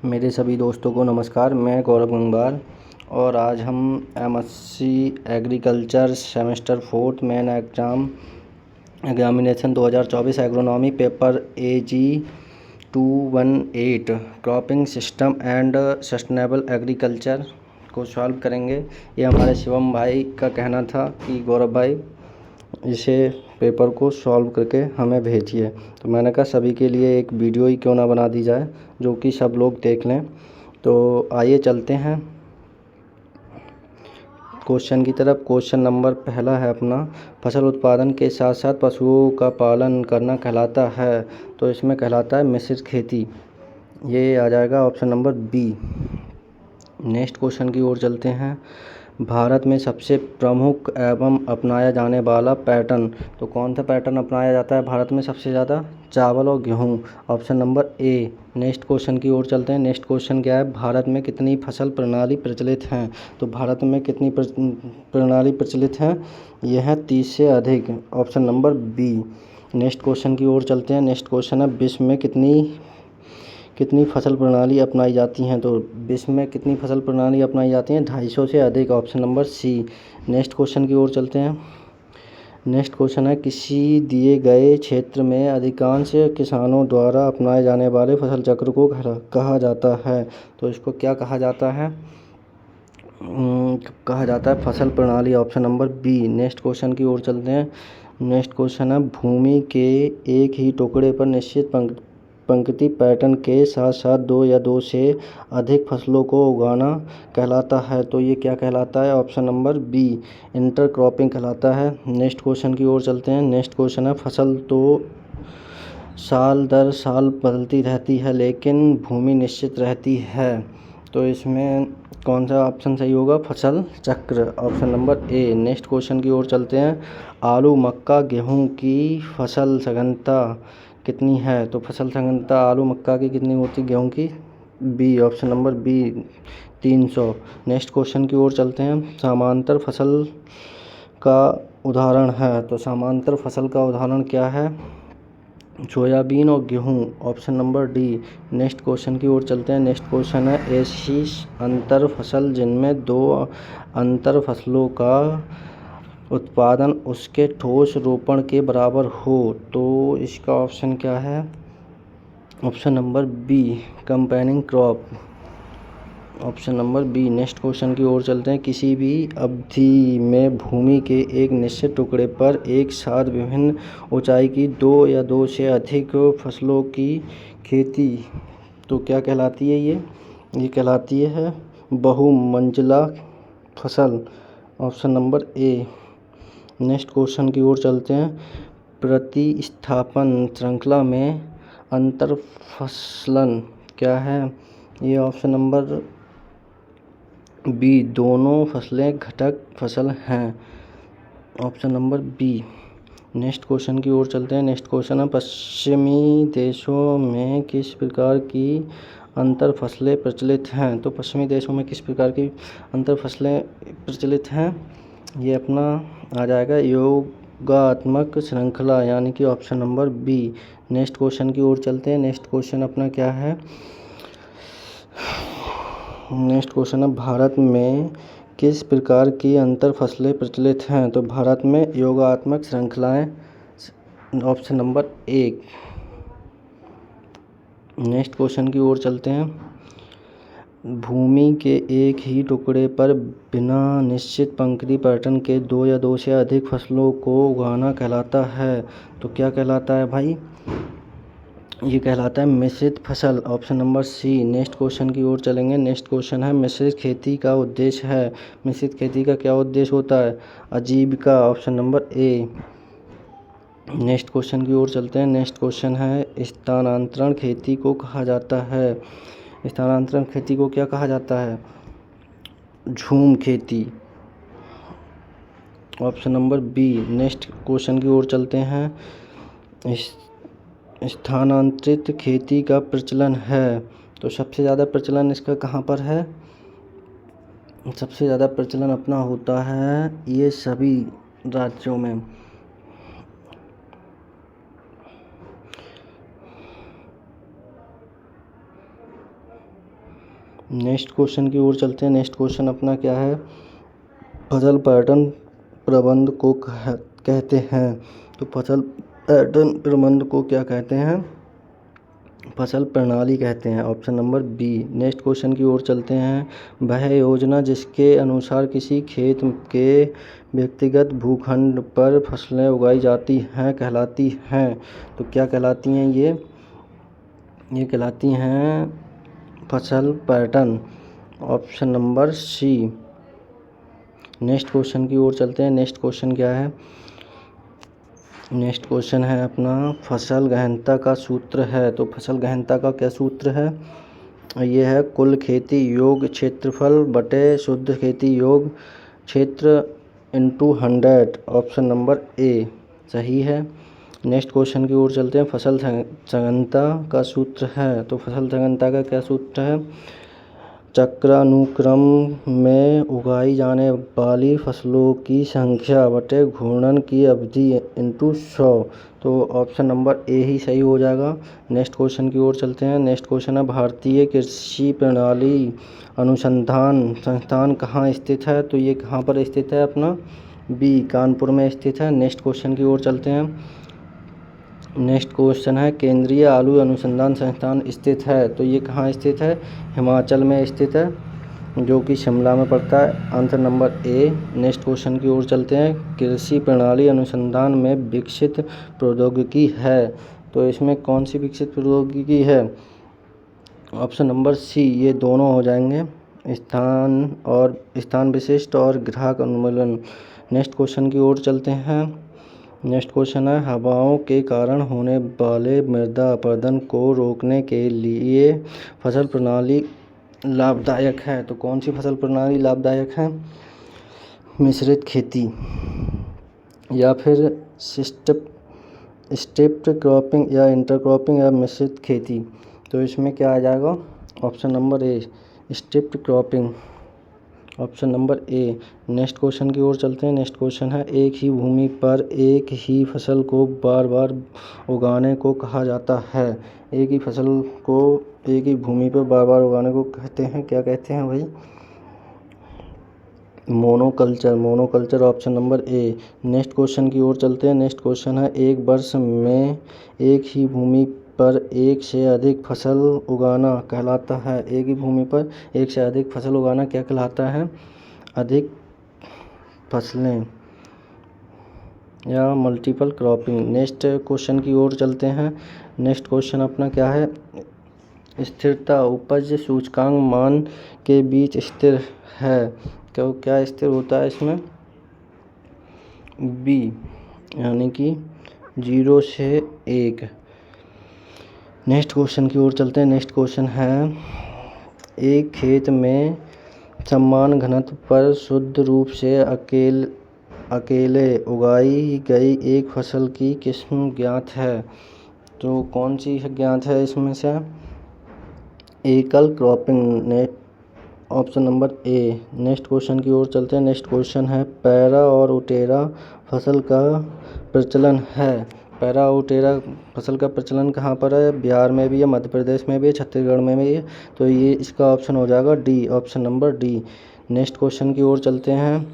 मेरे सभी दोस्तों को नमस्कार। मैं गौरव गंगवार और आज हम MSc agriculture semester 4 main examination 2024 agronomy paper AG 218 cropping system and sustainable agriculture को सॉल्व करेंगे। ये हमारे शिवम भाई का कहना था कि गौरव भाई इसे पेपर को सॉल्व करके हमें भेजिए, तो मैंने कहा सभी के लिए एक वीडियो ही क्यों ना बना दी जाए जो कि सब लोग देख लें। तो आइए चलते हैं क्वेश्चन की तरफ। क्वेश्चन नंबर पहला है अपना, फसल उत्पादन के साथ साथ पशुओं का पालन करना कहलाता है, तो इसमें कहलाता है मिश्रित खेती। ये आ जाएगा option number B. Next question की ओर चलते हैं। भारत में सबसे प्रमुख एवं अपनाया जाने वाला पैटर्न, तो कौन सा पैटर्न अपनाया जाता है भारत में सबसे ज़्यादा? चावल और गेहूँ, option number A. Next question की ओर चलते हैं। नेक्स्ट क्वेश्चन क्या है, भारत में कितनी फसल प्रणाली प्रचलित हैं? तो भारत में कितनी प्रणाली प्रचलित हैं? यह है 30 से अधिक, option number B. Next question की ओर चलते हैं। नेक्स्ट क्वेश्चन है, विश्व में कितनी फसल प्रणाली अपनाई जाती हैं? तो विश्व में कितनी फसल प्रणाली अपनाई जाती हैं? 250 से अधिक, option number C. Next question की ओर चलते हैं। नेक्स्ट क्वेश्चन है, किसी दिए गए क्षेत्र में अधिकांश किसानों द्वारा अपनाए जाने वाले फसल चक्र को कहा जाता है, तो इसको क्या कहा जाता है? कहा जाता है फसल प्रणाली, option number B. Next question की ओर चलते हैं। नेक्स्ट क्वेश्चन है, भूमि के एक ही टुकड़े पर निश्चित पंक्ति पैटर्न के साथ साथ दो या दो से अधिक फसलों को उगाना कहलाता है, तो ये क्या कहलाता है? ऑप्शन नंबर बी, इंटरक्रॉपिंग कहलाता है। नेक्स्ट क्वेश्चन की ओर चलते हैं। नेक्स्ट क्वेश्चन है, फसल तो साल दर साल बदलती रहती है लेकिन भूमि निश्चित रहती है, तो इसमें कौन सा ऑप्शन सही होगा? फसल चक्र, option number A. Next question की ओर चलते हैं। आलू, मक्का, गेहूं की फसल सघनता कितनी है? तो फसल सघनता आलू मक्का की कितनी होती है, गेहूं की? B, option number B, 300। Next question की ओर चलते हैं। समांतर फसल का उदाहरण है, तो समांतर फसल का उदाहरण क्या है? सोयाबीन और गेहूं, option number D. Next question की ओर चलते हैं। नेक्स्ट क्वेश्चन है, ऐसी अंतर फसल जिनमें दो अंतर फसलों का उत्पादन उसके ठोस रोपण के बराबर हो, तो इसका ऑप्शन क्या है? Option number B, companion crop, option number B. Next question की ओर चलते हैं। किसी भी अवधि में भूमि के एक निश्चित टुकड़े पर एक साथ विभिन्न ऊंचाई की दो या दो से अधिक फसलों की खेती, तो क्या कहलाती है? ये कहलाती है बहुमंजिला फसल, option number A. Next question की ओर चलते हैं। प्रतिस्थापन श्रृंखला में अंतर फसलन क्या है? ये ऑप्शन नंबर बी, दोनों फसलें घटक फसल हैं, option number B. Next question की ओर चलते हैं। नेक्स्ट क्वेश्चन है, पश्चिमी देशों में किस प्रकार की अंतर फसलें प्रचलित हैं? तो पश्चिमी देशों में किस प्रकार की अंतर फसलें प्रचलित हैं? ये अपना आ जाएगा योगात्मक श्रृंखला, यानी कि option number B. Next question की ओर चलते हैं। नेक्स्ट क्वेश्चन अपना क्या है? नेक्स्ट क्वेश्चन है, भारत में किस प्रकार की अंतर फसलें प्रचलित हैं? तो भारत में योगात्मक श्रृंखलाएं, ऑप्शन नंबर एक। नेक्स्ट क्वेश्चन की ओर चलते हैं। भूमि के एक ही टुकड़े पर बिना निश्चित पंक्ति पैटर्न के दो या दो से अधिक फसलों को उगाना कहलाता है, तो क्या कहलाता है भाई? ये कहलाता है मिश्रित फसल, option number C. Next question की ओर चलेंगे। नेक्स्ट क्वेश्चन है, मिश्रित खेती का उद्देश्य है। मिश्रित खेती का क्या उद्देश्य होता है? आजीविका, option number A. Next question की ओर चलते हैं। नेक्स्ट क्वेश्चन है, स्थानांतरण खेती को कहा जाता है। स्थानांतरण खेती को क्या कहा जाता है? झूम खेती, option number B. Next question की ओर चलते हैं। स्थानांतरित खेती का प्रचलन है, तो सबसे ज़्यादा प्रचलन इसका कहाँ पर है? सबसे ज़्यादा प्रचलन अपना होता है ये सभी राज्यों में। नेक्स्ट क्वेश्चन की ओर चलते हैं। नेक्स्ट क्वेश्चन अपना क्या है, फसल पैटर्न प्रबंध को कहते हैं। तो फसल पैटर्न प्रबंध को क्या कहते हैं, फसल प्रणाली कहते हैं। Option number B. Next question की ओर चलते हैं। वह योजना जिसके अनुसार किसी खेत के व्यक्तिगत भूखंड पर फसलें उगाई जाती हैं कहलाती हैं। तो क्या कहलाती हैं ये कहलाती हैं फसल pattern. Option number C. Next question की ओर चलते हैं। नेक्स्ट क्वेश्चन क्या है, नेक्स्ट क्वेश्चन है अपना फसल गहनता का सूत्र है। तो फसल गहनता का क्या सूत्र है, ये है कुल खेती योग क्षेत्रफल बटे शुद्ध खेती योग क्षेत्र इंटू 100। ऑप्शन नंबर ए सही है। नेक्स्ट क्वेश्चन की ओर चलते हैं। फसल सघनता का सूत्र है। तो फसल सघनता का क्या सूत्र है, चक्रानुक्रम में उगाई जाने वाली फसलों की संख्या बटे घूर्णन की अवधि इंटू 100। तो ऑप्शन नंबर ए ही सही हो जाएगा। नेक्स्ट क्वेश्चन की ओर चलते हैं। नेक्स्ट क्वेश्चन है भारतीय कृषि प्रणाली अनुसंधान संस्थान कहाँ स्थित है। तो ये कहाँ पर स्थित है अपना, बी कानपुर में स्थित है। नेक्स्ट क्वेश्चन की ओर चलते हैं। नेक्स्ट क्वेश्चन है केंद्रीय आलू अनुसंधान संस्थान स्थित है। तो ये कहाँ स्थित है, हिमाचल में स्थित है, जो कि शिमला में पड़ता है। Answer number A. Next question की ओर चलते हैं। कृषि प्रणाली अनुसंधान में विकसित प्रौद्योगिकी है। तो इसमें कौन सी विकसित प्रौद्योगिकी है, ऑप्शन नंबर सी ये दोनों हो जाएंगे, स्थान विशिष्ट और ग्राहक अनुमूलन। नेक्स्ट क्वेश्चन की ओर चलते हैं। नेक्स्ट क्वेश्चन है हवाओं के कारण होने वाले मृदा अपरदन को रोकने के लिए फसल प्रणाली लाभदायक है। तो कौन सी फसल प्रणाली लाभदायक है, मिश्रित खेती या फिर स्टेप्ड क्रॉपिंग या इंटरक्रॉपिंग या मिश्रित खेती। तो इसमें क्या आ जाएगा, option number A stepped cropping. Option number A. Next question की ओर चलते हैं। नेक्स्ट क्वेश्चन है एक ही भूमि पर एक ही फसल को बार बार उगाने को कहा जाता है। एक ही फसल को एक ही भूमि पर बार बार उगाने को कहते हैं, क्या कहते हैं भाई, monoculture. Monoculture option number A. Next question की ओर चलते हैं। नेक्स्ट क्वेश्चन है एक वर्ष में एक ही भूमि पर एक से अधिक फसल उगाना कहलाता है। एक ही भूमि पर एक से अधिक फसल उगाना क्या कहलाता है, अधिक फसलें या मल्टीपल क्रॉपिंग। नेक्स्ट क्वेश्चन की ओर चलते हैं। नेक्स्ट क्वेश्चन अपना क्या है, स्थिरता उपज सूचकांक मान के बीच स्थिर है। क्या स्थिर होता है इसमें, बी यानी कि 0 से 1। नेक्स्ट क्वेश्चन की ओर चलते हैं। नेक्स्ट क्वेश्चन है एक खेत में समान घनत्व पर शुद्ध रूप से अकेले उगाई गई एक फसल की किस्म ज्ञात है। तो कौन सी ज्ञात है इसमें से, एकल cropping. Option number A. Next question की ओर चलते हैं। नेक्स्ट क्वेश्चन है पैरा और उटेरा फसल का प्रचलन है। पैरा और उटेरा फसल का प्रचलन कहाँ पर है, बिहार में भी है, मध्य प्रदेश में भी है, छत्तीसगढ़ में भी है। तो ये इसका ऑप्शन हो जाएगा D, option number D. Next question की ओर चलते हैं।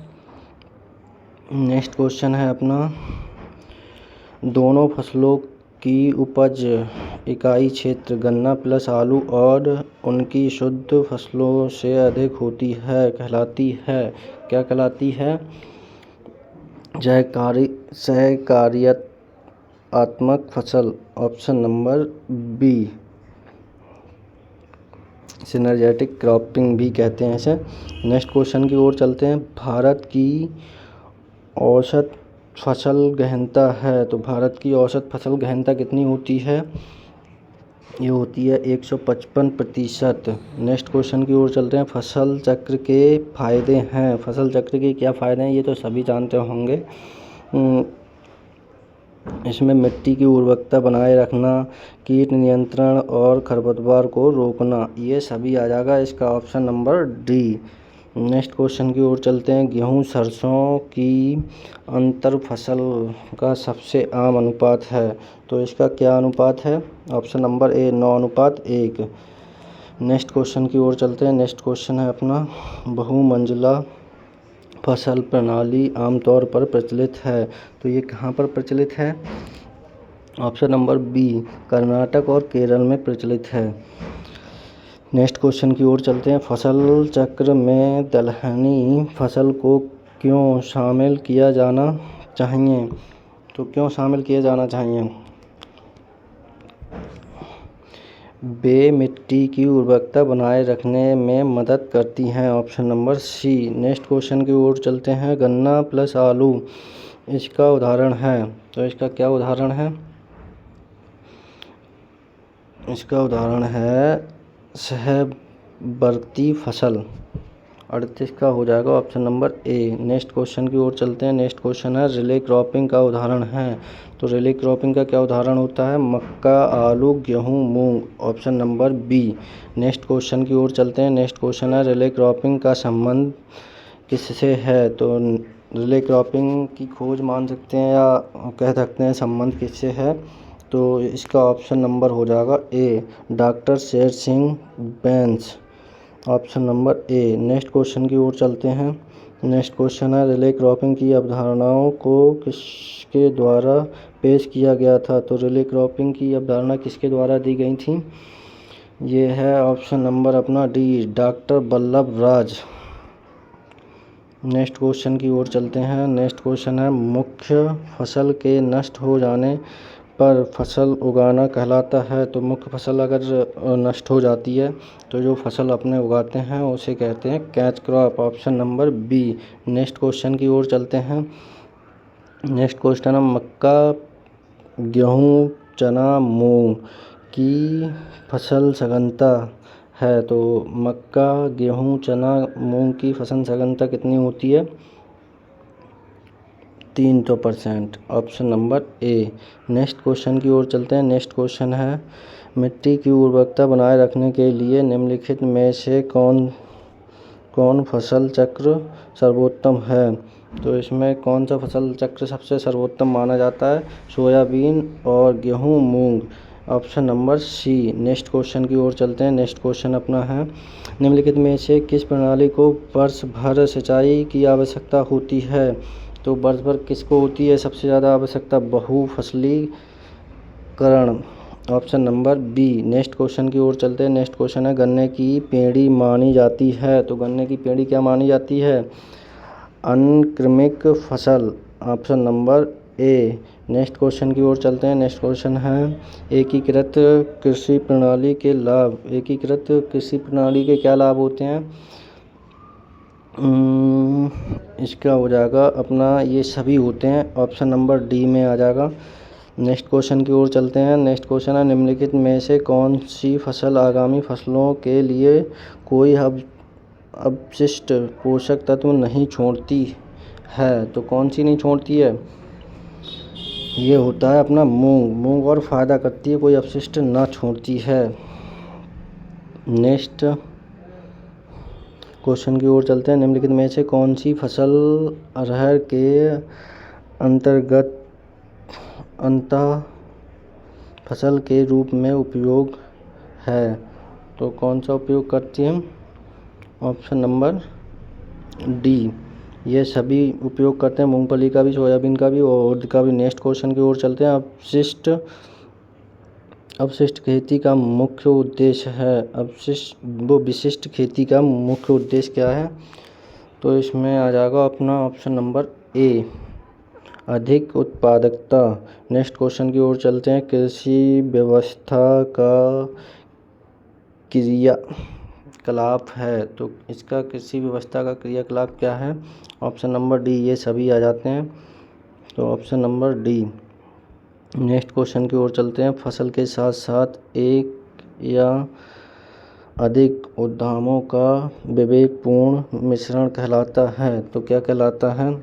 नेक्स्ट क्वेश्चन है अपना दोनों फसलों की उपज इकाई क्षेत्र गन्ना प्लस आलू और उनकी शुद्ध फसलों से अधिक होती है कहलाती है, क्या कहलाती है, सहकार्यात्मक फसल। Option number B synergetic cropping भी कहते हैं इसे। नेक्स्ट क्वेश्चन की ओर चलते हैं। भारत की औसत फसल गहनता है। तो भारत की औसत फसल गहनता कितनी होती है, ये होती है 155%। नेक्स्ट क्वेश्चन की ओर चलते हैं। फसल चक्र के फायदे हैं। फसल चक्र के क्या फ़ायदे हैं, ये तो सभी जानते होंगे। इसमें मिट्टी की उर्वरकता बनाए रखना, कीट नियंत्रण और खरपतवार को रोकना, ये सभी आ जाएगा इसका option number D. Next question की ओर चलते हैं। गेहूं सरसों की अंतर फसल का सबसे आम अनुपात है। तो इसका क्या अनुपात है, ऑप्शन नंबर ए 9:1। नेक्स्ट क्वेश्चन की ओर चलते हैं। नेक्स्ट क्वेश्चन है अपना, बहुमंजिला फसल प्रणाली आमतौर पर प्रचलित है, तो ये कहाँ पर प्रचलित है? ऑप्शन नंबर बी, कर्नाटक और केरल में प्रचलित है। नेक्स्ट क्वेश्चन की ओर चलते हैं। फसल चक्र में दलहनी फसल को क्यों शामिल किया जाना चाहिए? तो क्यों शामिल किया जाना चाहिए? वे मिट्टी की उर्वरकता बनाए रखने में मदद करती हैं। Option number C. Next question की ओर चलते हैं। गन्ना प्लस आलू इसका उदाहरण है, तो इसका क्या उदाहरण है? इसका उदाहरण है सहवर्ती फसल। 38 का हो जाएगा option number A. Next question की ओर चलते हैं। नेक्स्ट क्वेश्चन है, रिले क्रॉपिंग का उदाहरण है, तो रिले क्रॉपिंग का क्या उदाहरण होता है? मक्का, आलू, गेहूं, मूंग। Option number B. Next question की ओर चलते हैं। नेक्स्ट क्वेश्चन है, रिले क्रॉपिंग का संबंध किससे है? तो रिले क्रॉपिंग की खोज मान सकते हैं या कह सकते हैं संबंध किससे है, तो इसका ऑप्शन नंबर हो जाएगा A, doctor Sher Singh Bains. Option number A. Next question की ओर चलते हैं। नेक्स्ट क्वेश्चन है, रिले क्रॉपिंग की अवधारणाओं को किसके द्वारा पेश किया गया था? तो रिले क्रॉपिंग की अवधारणा किसके द्वारा दी गई थी? ये है ऑप्शन नंबर अपना डी, डॉक्टर वल्लभ राज। नेक्स्ट क्वेश्चन की ओर चलते हैं। नेक्स्ट क्वेश्चन है, मुख्य फसल के नष्ट हो जाने पर फसल उगाना कहलाता है, तो मुख्य फसल अगर नष्ट हो जाती है तो जो फसल अपने उगाते हैं उसे कहते हैं catch crop. Option number B. Next question की ओर चलते हैं। नेक्स्ट क्वेश्चन है, मक्का, गेहूं, चना, मूंग की फसल सघनता है, तो मक्का, गेहूं, चना, मूंग की फसल सघनता कितनी होती है? 300%। Option number A. Next question की ओर चलते हैं। नेक्स्ट क्वेश्चन है, मिट्टी की उर्वरकता बनाए रखने के लिए निम्नलिखित में से कौन फसल चक्र सर्वोत्तम है? तो इसमें कौन सा फसल चक्र सबसे सर्वोत्तम माना जाता है? सोयाबीन और गेहूं, मूंग। Option number C. Next question की ओर चलते हैं। नेक्स्ट क्वेश्चन अपना है, निम्नलिखित में से किस प्रणाली को वर्ष भर सिंचाई की आवश्यकता होती है? तो वर्ष भर किसको होती है सबसे ज़्यादा आवश्यकता? बहुफसलीकरण। Option number B. Next question की ओर चलते हैं। नेक्स्ट क्वेश्चन है, गन्ने की पेड़ी मानी जाती है, तो गन्ने की पेड़ी क्या मानी जाती है? अनक्रमिक फसल। Option number A. Next question की ओर चलते हैं। नेक्स्ट क्वेश्चन है, एकीकृत कृषि प्रणाली के लाभ। एकीकृत कृषि प्रणाली के क्या लाभ होते हैं? इसका हो जाएगा अपना, ये सभी होते हैं। ऑप्शन नंबर डी में आ जाएगा। नेक्स्ट क्वेश्चन की ओर चलते हैं। नेक्स्ट क्वेश्चन है, निम्नलिखित में से कौन सी फसल आगामी फसलों के लिए कोई अपशिष्ट पोषक तत्व नहीं छोड़ती है? तो कौन सी नहीं छोड़ती है? ये होता है अपना मूंग और फायदा करती है, कोई अपशिष्ट ना छोड़ती है। नेक्स्ट क्वेश्चन की ओर चलते हैं। निम्नलिखित में से कौन सी फसल अरहर के अंतर्गत अंतः फसल के रूप में उपयोग है? तो कौन सा उपयोग करती है? Option number D. ये सभी उपयोग करते हैं, मूंगफली का भी, सोयाबीन का भी और उड़द का भी। नेक्स्ट क्वेश्चन की ओर चलते हैं। अपशिष्ट खेती का मुख्य उद्देश्य है। विशिष्ट खेती का मुख्य उद्देश्य क्या है? तो इसमें आ जाएगा अपना ऑप्शन नंबर ए, अधिक उत्पादकता। नेक्स्ट क्वेश्चन की ओर चलते हैं। कृषि व्यवस्था का क्रियाकलाप है, तो इसका कृषि व्यवस्था का क्रियाकलाप क्या है? Option number D. ये सभी आ जाते हैं, तो option number D. Next question की ओर चलते हैं। फसल के साथ साथ एक या अधिक उद्यमों का विवेकपूर्ण मिश्रण कहलाता है, तो क्या कहलाता है?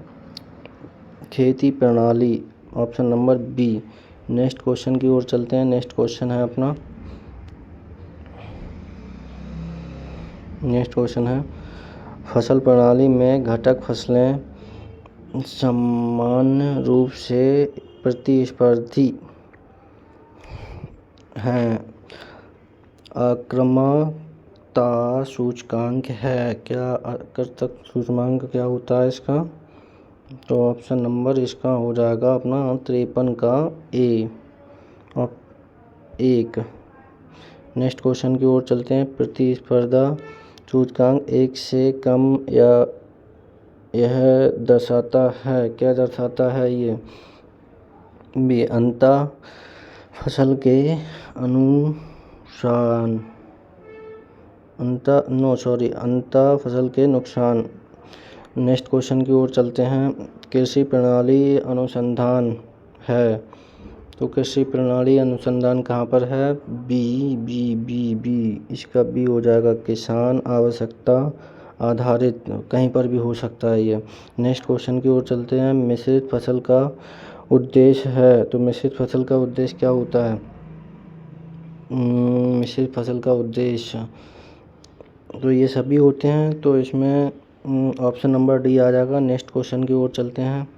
खेती प्रणाली। Option number B. Next question की ओर चलते हैं। नेक्स्ट क्वेश्चन है अपना, नेक्स्ट क्वेश्चन है, फसल प्रणाली में घटक फसलें सामान्य रूप से प्रतिस्पर्धी हैं। आक्रामक सूचकांक है। क्या आकर्षक सूचकांक क्या होता है इसका? तो ऑप्शन नंबर इसका हो जाएगा अपना 53 का ए और 1। नेक्स्ट क्वेश्चन की ओर चलते हैं। प्रतिस्पर्धा सूचकांक 1 से कम या यह दर्शाता है, क्या दर्शाता है ये? बी अंतः फसल के अनुसार अंतः फसल के नुकसान। नेक्स्ट क्वेश्चन की ओर चलते हैं। कृषि प्रणाली अनुसंधान है, तो कृषि प्रणाली अनुसंधान कहाँ पर है? बी इसका बी हो जाएगा। किसान आवश्यकता आधारित, कहीं पर भी हो सकता है ये। नेक्स्ट क्वेश्चन की ओर चलते हैं। मिश्रित फसल का उद्देश्य है, तो मिश्रित फसल का उद्देश्य क्या होता है? मिश्रित फसल का उद्देश्य तो ये सभी होते हैं, तो इसमें ऑप्शन नंबर डी आ जाएगा। नेक्स्ट क्वेश्चन की ओर चलते हैं।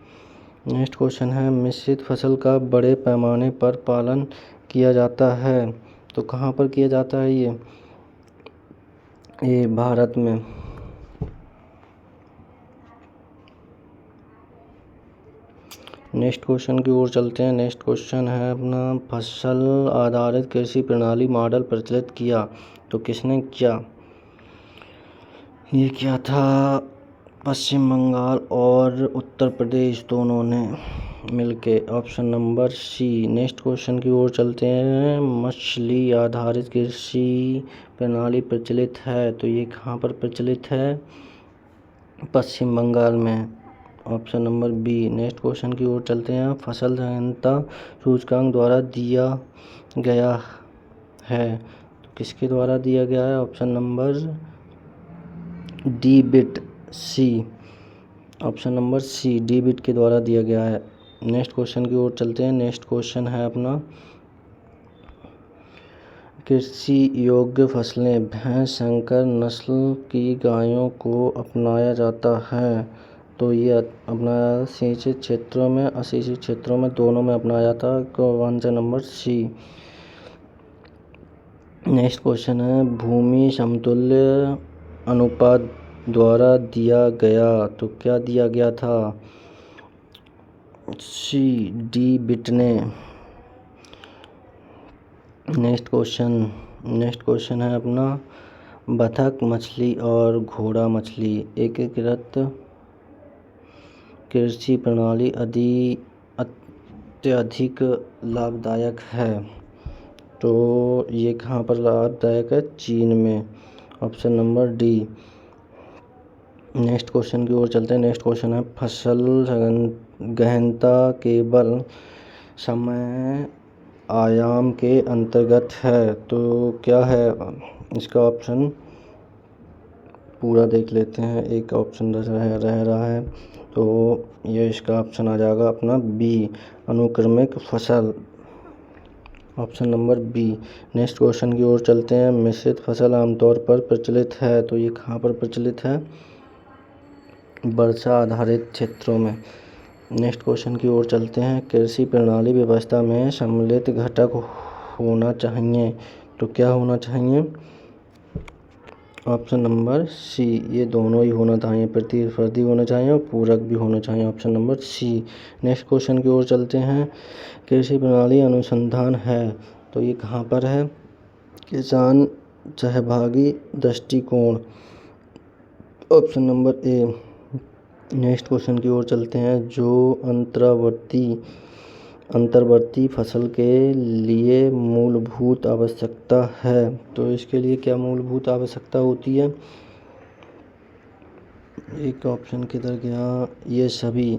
नेक्स्ट क्वेश्चन है मिश्रित फसल का बड़े पैमाने पर पालन किया जाता है, तो कहाँ पर किया जाता है ये? भारत में। नेक्स्ट क्वेश्चन की ओर चलते हैं। नेक्स्ट क्वेश्चन है अपना फसल आधारित कृषि प्रणाली मॉडल प्रचलित किया, तो किसने किया? ये क्या था? पश्चिम बंगाल और उत्तर प्रदेश दोनों ने मिलके। Option number C. Next question की ओर चलते हैं। मछली आधारित कृषि प्रणाली प्रचलित है, तो ये कहाँ पर प्रचलित है? पश्चिम बंगाल में। Option number B. Next question की ओर चलते हैं। फसल सघनता सूचकांक द्वारा दिया गया है, तो किसके द्वारा दिया गया है? Option number D bit C. Option number C D bit के द्वारा दिया गया है। नेक्स्ट क्वेश्चन की ओर चलते हैं। नेक्स्ट क्वेश्चन है अपना कृषि योग्य फसलें भैंस संकर नस्ल की गायों को अपनाया जाता है, तो ये अपनाया सिंचित क्षेत्रों में असिंचित क्षेत्रों में दोनों में अपनाया जाता है। तो answer number C. Next question है भूमि समतुल्य अनुपात द्वारा दिया गया, तो क्या दिया गया था? सी डी बिट ने। नेक्स्ट क्वेश्चन है अपना बतख मछली और घोड़ा मछली एकीकृत कृषि प्रणाली अत्यधिक लाभदायक है, तो ये कहाँ पर लाभदायक है? चीन में। Option number D. Next question की ओर चलते हैं। नेक्स्ट क्वेश्चन है फसल गहनता केवल समय आयाम के अंतर्गत है, तो क्या है इसका ऑप्शन? पूरा देख लेते हैं। एक ऑप्शन रह रहा है, तो ये इसका ऑप्शन आ जाएगा अपना बी अनुक्रमिक फसल। Option number B. Next question की ओर चलते हैं। मिश्रित फसल आमतौर पर प्रचलित है, तो ये कहाँ पर प्रचलित है? वर्षा आधारित क्षेत्रों में। नेक्स्ट क्वेश्चन की ओर चलते हैं। कृषि प्रणाली व्यवस्था में सम्मिलित घटक होना चाहिए, तो क्या होना चाहिए? ऑप्शन नंबर सी ये दोनों ही होना चाहिए, प्रतिस्पर्धी होना चाहिए और पूरक भी होना चाहिए। Option number C. Next question की ओर चलते हैं। कृषि प्रणाली अनुसंधान है, तो ये कहाँ पर है? किसान सहभागी दृष्टिकोण। Option number A. Next question की ओर चलते हैं। जो अंतर्वर्ती फसल के लिए मूलभूत आवश्यकता है, तो इसके लिए क्या मूलभूत आवश्यकता होती है? एक ऑप्शन किधर गया? ये सभी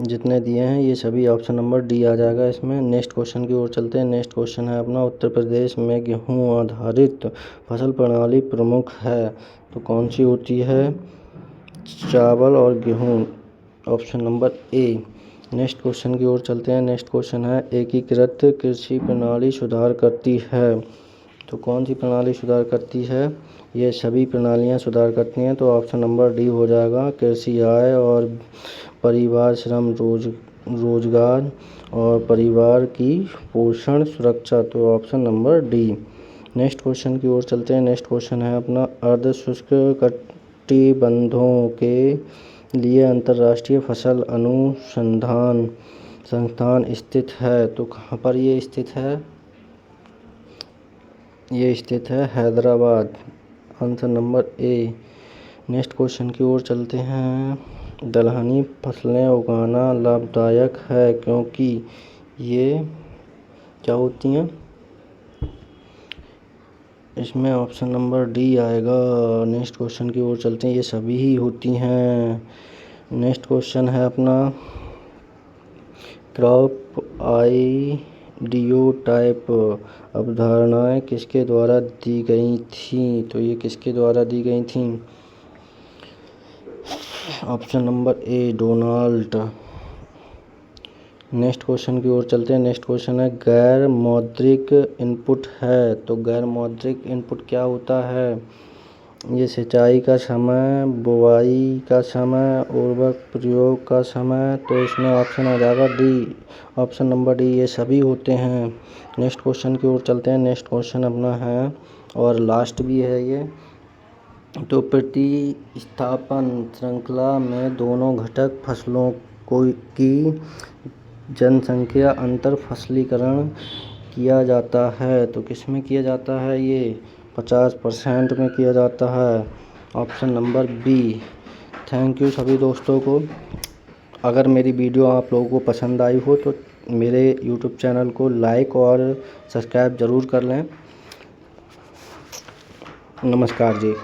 जितने दिए हैं ये सभी ऑप्शन नंबर डी आ जाएगा इसमें। नेक्स्ट क्वेश्चन की ओर चलते हैं। नेक्स्ट क्वेश्चन है अपना उत्तर प्रदेश में गेहूं आधारित फसल प्रणाली प्रमुख है, तो कौन सी होती है? चावल और गेहूं। Option number A. Next question की ओर चलते हैं। नेक्स्ट क्वेश्चन है एकीकृत कृषि प्रणाली सुधार करती है, तो कौन सी प्रणाली सुधार करती है? ये सभी प्रणालियाँ सुधार करती हैं, तो ऑप्शन नंबर डी हो जाएगा। कृषि आय और परिवार श्रम रोजगार और परिवार की पोषण सुरक्षा, तो option number D. Next question की ओर चलते हैं। नेक्स्ट क्वेश्चन है अपना, अर्ध शुष्क कटिबंधों के लिए अंतर्राष्ट्रीय फसल अनुसंधान संस्थान स्थित है, तो कहाँ पर ये स्थित है? ये स्थित है Hyderabad. Answer number A. Next question की ओर चलते हैं। दलहनी फसलें उगाना लाभदायक है क्योंकि ये क्या होती हैं? इसमें ऑप्शन नंबर डी आएगा। नेक्स्ट क्वेश्चन की ओर चलते हैं। ये सभी ही होती हैं। नेक्स्ट क्वेश्चन है अपना, क्रॉप आइडियोटाइप अवधारणाएं किसके द्वारा दी गई थी? तो ये किसके द्वारा दी गई थी? ऑप्शन नंबर ए, डोनाल्ड। नेक्स्ट क्वेश्चन की ओर चलते हैं। नेक्स्ट क्वेश्चन है, गैर मौद्रिक इनपुट है, तो गैर मौद्रिक इनपुट क्या होता है? ये सिंचाई का समय, बुवाई का समय, उर्वरक प्रयोग का समय, तो इसमें ऑप्शन आ जाएगा डी, ऑप्शन नंबर डी, ये सभी होते हैं। नेक्स्ट क्वेश्चन की ओर चलते हैं। नेक्स्ट क्वेश्चन अपना है और लास्ट भी है ये, तो प्रतिस्थापन श्रृंखला में दोनों घटक फसलों की जनसंख्या अंतर फसलीकरण किया जाता है, तो किस में किया जाता है? ये 50% में किया जाता है, option number B. Thank you सभी दोस्तों को। अगर मेरी वीडियो आप लोगों को पसंद आई हो तो मेरे यूट्यूब चैनल को लाइक और सब्सक्राइब ज़रूर कर लें। नमस्कार जी।